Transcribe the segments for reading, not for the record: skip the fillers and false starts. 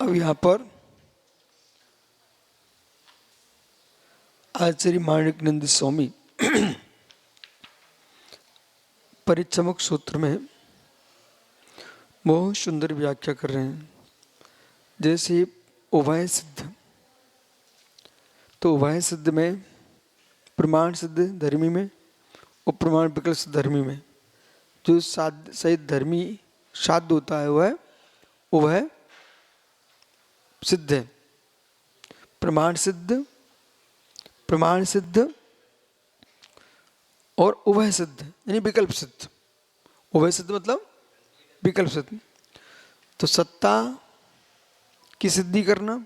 अब यहाँ पर आचार्य माणिकनंद स्वामी परिचमक सूत्र में बहुत सुंदर व्याख्या कर रहे हैं। जैसे उभय सिद्ध, तो उभय सिद्ध में प्रमाण सिद्ध धर्मी में और प्रमाण विकल्प सिद्ध धर्मी में जो सहित धर्मी साध्य होता है वह उभय सिद्ध है। प्रमाण सिद्ध और उभय सिद्ध यानी विकल्प सिद्ध। उभय सिद्ध मतलब विकल्प सिद्ध। तो सत्ता की सिद्धि करना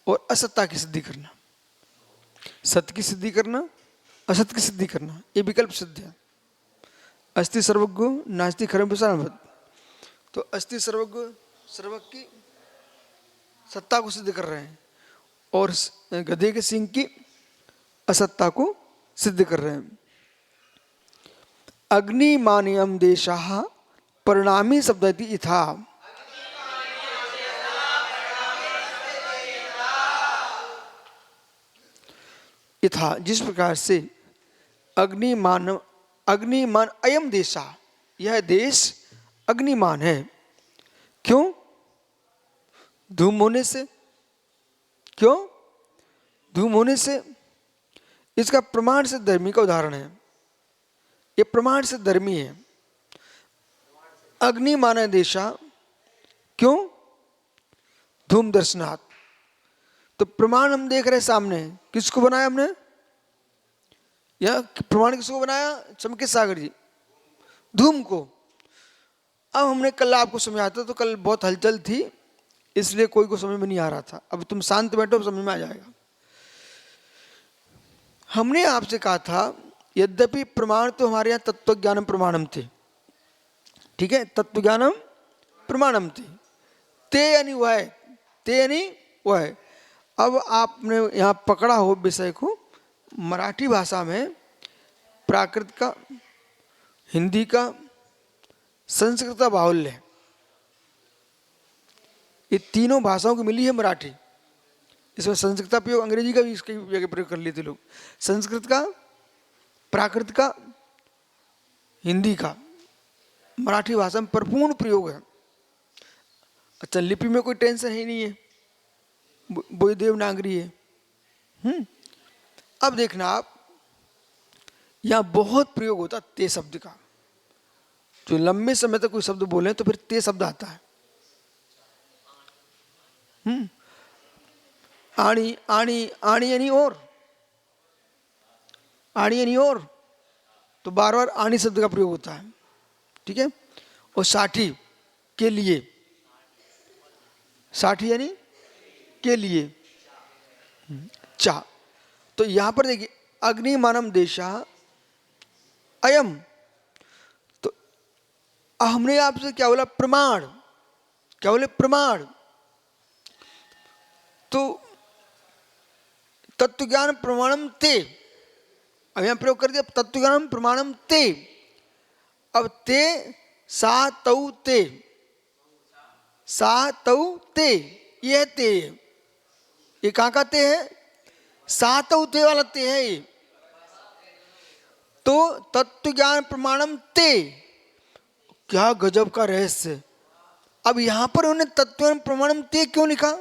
और असत्ता की सिद्धि करना, सत्य की सिद्धि करना, असत्य की सिद्धि करना, ये विकल्प सिद्ध है। अस्ति सर्वज्ञ नास्ति खरम विषाणवत्। तो अस्ति सर्वज्ञ सर्वज्ञ की सत्ता को सिद्ध कर रहे हैं और गधे के सिंह की असत्ता को सिद्ध कर रहे हैं। अग्निमान्यम देशाः परिणामी शब्दति इथा। इथा जिस प्रकार से अग्निमान अयम देशा, यह देश अग्निमान है। क्यों? धूम होने से। क्यों? धूम होने से। इसका प्रमाण से धर्मी का उदाहरण है। ये प्रमाण से धर्मी है। अग्निमान देशा, क्यों? धूम दर्शनात्। तो प्रमाण हम देख रहे सामने, किसको बनाया हमने? यह प्रमाण किसको बनाया? चमके सागर जी, धूम को। अब हमने कल आपको समझाया था, तो कल बहुत हलचल थी इसलिए कोई को समझ में नहीं आ रहा था। अब तुम शांत बैठो, अब समझ में आ जाएगा। हमने आपसे कहा था यद्यपि प्रमाण तो हमारे यहाँ तत्व ज्ञानम प्रमाणम थे, ठीक है, तत्व ज्ञानम प्रमाणम थे। ते यानी वह है, ते यानी वह है। अब आपने यहाँ पकड़ा हो विषय को, मराठी भाषा में प्राकृत का, हिंदी का, संस्कृत का बाहुल्य है। ये तीनों भाषाओं की मिली है मराठी। इसमें संस्कृत का प्रयोग, अंग्रेजी का भी इसके जगह प्रयोग कर लेते लोग। संस्कृत का, प्राकृत का, हिंदी का, मराठी भाषा में परिपूर्ण प्रयोग है। अच्छा, लिपि में कोई टेंशन ही नहीं है, वो देवनागरी है। अब देखना आप, यहां बहुत प्रयोग होता ते शब्द का। जो लंबे समय तक कोई शब्द बोले तो फिर ते शब्द आता है। आणी आणी आणी यानी और, आणी यानी और, तो बार बार आणी शब्द का प्रयोग होता है, ठीक है। और साठी के लिए, साठी यानी के लिए, चा। तो यहां पर देखिए अग्निमानम देशा अयम, तो हमने आपसे क्या बोला? प्रमाण। क्या बोले? प्रमाण। तो तत्व ज्ञान प्रमाणम ते, अब यहां प्रयोग कर दिया तत्व ज्ञान प्रमाणम ते। अब ते सा तौ ते, सा तौ ते, यह ते, ये कहां का ते है? सा तौ ते वाला ते है ये। तो तत्व ज्ञान प्रमाणम ते, क्या गजब का रहस्य। अब यहां पर उन्होंने तत्व ज्ञान प्रमाणम ते क्यों लिखा?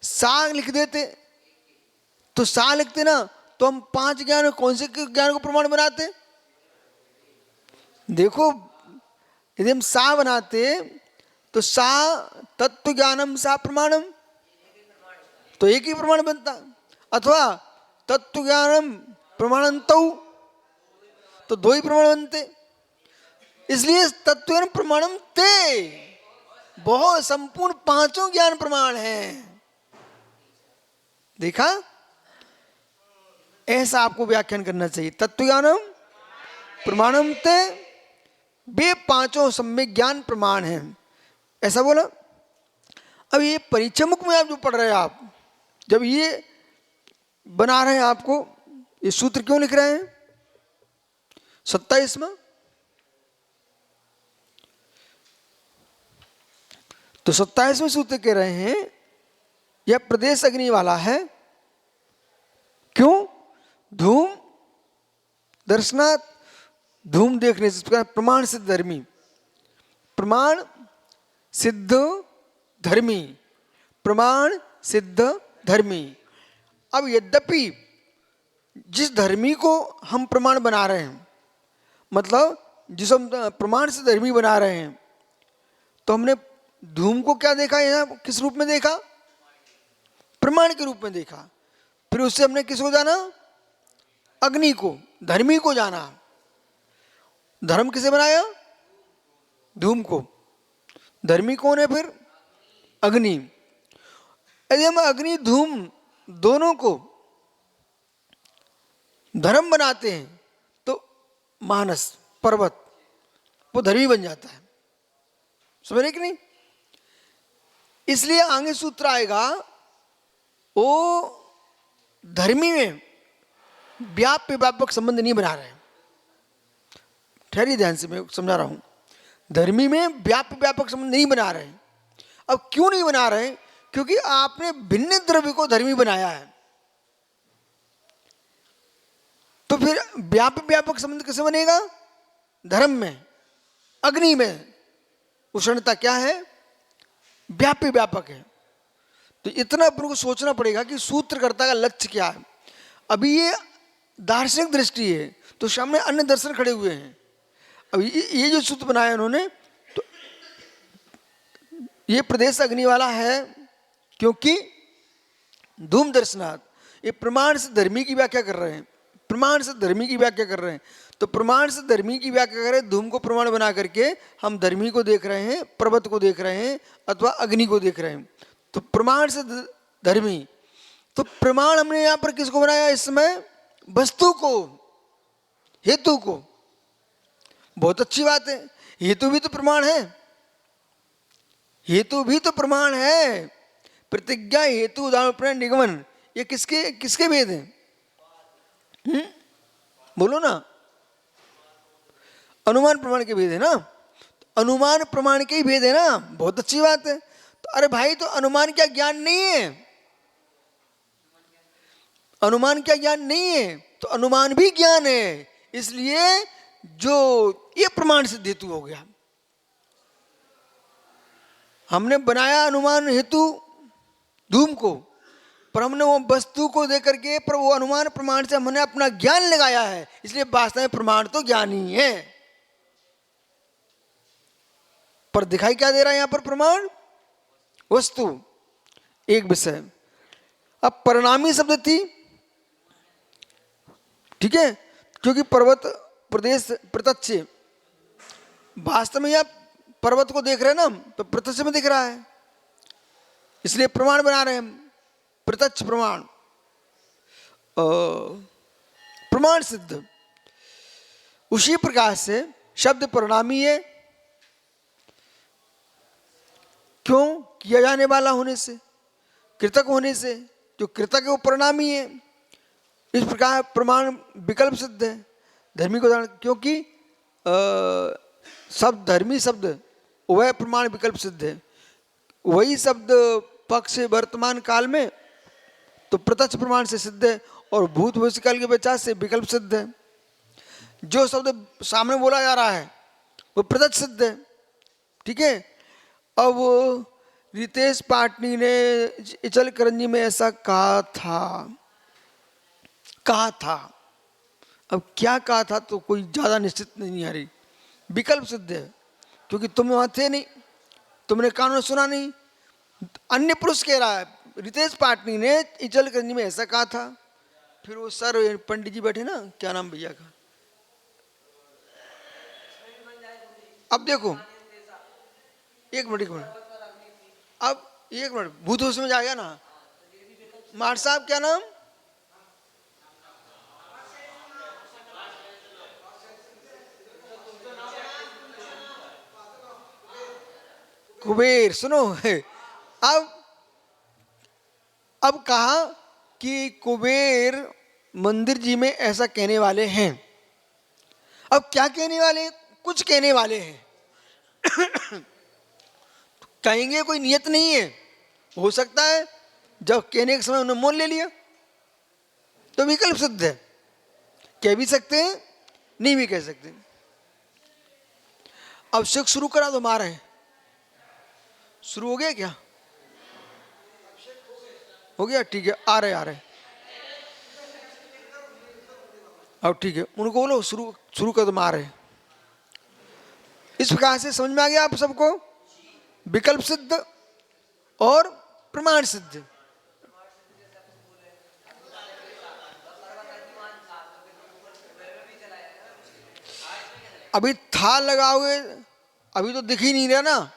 सा लिख देते तो, सा लिखते ना तो हम 5 ज्ञान, कौन से ज्ञान को प्रमाण बनाते? देखो, यदि हम सा बनाते तो सा तत्व ज्ञानम सा प्रमाणम, तो एक ही प्रमाण बनता। अथवा तत्व ज्ञानम प्रमाणंतौ, तो 2 ही प्रमाण बनते। इसलिए तत्व ज्ञान प्रमाणम ते, बहुत संपूर्ण 5 ज्ञान प्रमाण हैं। देखा, ऐसा आपको व्याख्यान करना चाहिए। तत्व ज्ञानम प्रमाणम ते, वे 5 सम्यक ज्ञान प्रमाण हैं, ऐसा बोला। अब ये परिचमक में आप जो पढ़ रहे हैं, आप जब ये बना रहे हैं, आपको ये सूत्र क्यों लिख रहे हैं? 27वां। तो 27वें सूत्र कह रहे हैं यह प्रदेश अग्नि वाला है। क्यों? धूम दर्शनात्, धूम देखने से। प्रमाण सिद्ध धर्मी, प्रमाण सिद्ध धर्मी, प्रमाण सिद्ध धर्मी। अब यद्यपि जिस धर्मी को हम प्रमाण बना रहे हैं, मतलब जिस हम प्रमाण से धर्मी बना रहे हैं, तो हमने धूम को क्या देखा, यहाँ किस रूप में देखा? प्रमाण के रूप में देखा। फिर उससे हमने किसको जाना? अग्नि को, धर्मी को जाना। धर्म किसे बनाया? धूम को। धर्मी कौन है फिर? अग्नि। यदि हम अग्नि धूम दोनों को धर्म बनाते हैं तो मानस पर्वत वो धर्मी बन जाता है। समझ रहे कि नहीं? इसलिए आगे सूत्र आएगा, वो धर्मी में व्याप्य व्यापक संबंध नहीं बना रहे। ठहरिए ध्यान से, मैं समझा रहा हूं। धर्मी में व्याप्य व्यापक संबंध नहीं बना रहे। अब क्यों नहीं बना रहे? क्योंकि आपने भिन्न द्रव्य को धर्मी बनाया है। तो फिर व्याप्य व्यापक संबंध कैसे बनेगा? धर्म में, अग्नि में उष्णता क्या है? व्याप्य व्यापक है। तो इतना अपन को सोचना पड़ेगा कि सूत्रकर्ता का लक्ष्य क्या है। अभी ये दार्शनिक दृष्टि है, तो सामने अन्य दर्शन खड़े हुए हैं। अब ये जो सूत्र बनाया उन्होंने, तो ये प्रदेश अग्नि वाला है क्योंकि धूम दर्शनात्, ये प्रमाण से धर्मी की व्याख्या कर रहे हैं। प्रमाण से धर्मी की व्याख्या कर रहे हैं। तो प्रमाण से धर्मी की व्याख्या करें, धूम को प्रमाण बना करके हम धर्मी को देख रहे हैं, पर्वत को देख रहे हैं, अथवा अग्नि को देख रहे हैं। तो प्रमाण से धर्मी। तो प्रमाण हमने यहां पर किसको बनाया इस समय? वस्तु को, हेतु को। बहुत अच्छी बात है, हेतु भी तो प्रमाण है। हेतु भी तो प्रमाण है। प्रतिज्ञा, हेतु, उदाहरण, निगमन, ये किसके किसके भेद हैं? बोलो ना। अनुमान प्रमाण के भेद है ना। तो अनुमान प्रमाण के ही भेद है ना। बहुत अच्छी बात है। तो अरे भाई, तो अनुमान क्या ज्ञान नहीं है? अनुमान क्या ज्ञान नहीं है? तो अनुमान भी ज्ञान है। इसलिए जो ये प्रमाण सिद्ध हेतु हो गया। हमने बनाया अनुमान हेतु धूम को, पर हमने वो वस्तु को देख करके, पर वो अनुमान प्रमाण से हमने अपना ज्ञान लगाया है। इसलिए वास्तव में प्रमाण तो ज्ञान ही है। पर दिखाई क्या दे रहा है यहां पर? प्रमाण, वस्तु, एक विषय। अब परिणामी शब्द थी, ठीक है, क्योंकि पर्वत, प्रदेश, प्रत्यक्ष, वास्तव में आप पर्वत को देख रहे हैं ना, तो प्रत्यक्ष में दिख रहा है, इसलिए प्रमाण बना रहे हैं। प्रत्यक्ष प्रमाण, प्रमाण सिद्ध। उसी प्रकार से शब्द परिणामी है। क्यों? किया जाने वाला होने से, कृतक होने से। जो कृतक है वो परिणामी है। इस प्रकार प्रमाण विकल्प सिद्ध है। धर्मी को उदाहरण, क्योंकि शब्द, धर्मी शब्द वह प्रमाण विकल्प सिद्ध है। वही शब्द पक्ष वर्तमान काल में तो प्रत्यक्ष प्रमाण से सिद्ध है, और भूत भविष्य काल के पश्चात से विकल्प सिद्ध है। जो शब्द सामने बोला जा रहा है वो प्रत्यक्ष सिद्ध है। ठीक है। अब रितेश पाटनी ने इचल करंजी में ऐसा कहा था। अब क्या कहा था तो कोई ज्यादा निश्चित नहीं आ रही। विकल्प सिद्ध है क्योंकि तुम वहां थे नहीं, तुमने कानून सुना नहीं। अन्य पुरुष कह रहा है रितेश पाटनी ने इचल करंजी में ऐसा कहा था। फिर वो सर पंडित जी बैठे ना, क्या नाम भैया का, अब देखो एक मिनट, अब एक मिनट, भूत होश में जाएगा ना। मार साहब क्या नाम? कुबेर। सुनो, अब कहा कि कुबेर मंदिर जी में ऐसा कहने वाले हैं। अब क्या कहने वाले? कुछ कहने वाले हैं। कहेंगे कोई नियत नहीं है, हो सकता है जब कहने के समय उन्होंने मोल ले लिया, तो विकल्प सिद्ध है। कह भी सकते हैं, नहीं भी कह सकते। अब शिक शुरू करा तो मार है, शुरू हो गया क्या? हो गया, ठीक है, आ रहे अब ठीक है, उनको बोलो शुरू कर दो मार है। इस प्रकार से समझ में आ गया आप सबको, विकल्प सिद्ध और प्रमाण सिद्ध। अभी था लगाओगे, अभी तो दिख ही नहीं रहा ना।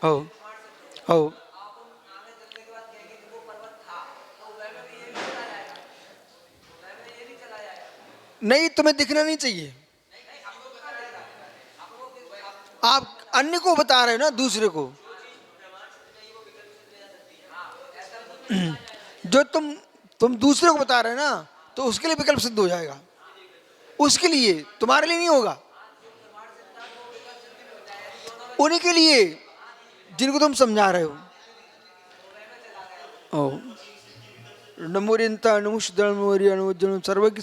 हो हो नहीं, तुम्हें दिखना नहीं चाहिए। आप अन्य को बता रहे हो ना, दूसरे को। जो तुम दूसरे को बता रहे हो ना, तो उसके लिए विकल्प सिद्ध हो जाएगा, उसके लिए, तुम्हारे लिए नहीं होगा। उन्हीं के लिए जिनको तुम समझा रहे हो। ओ नमोरियंता नमुष सर्वज्ञ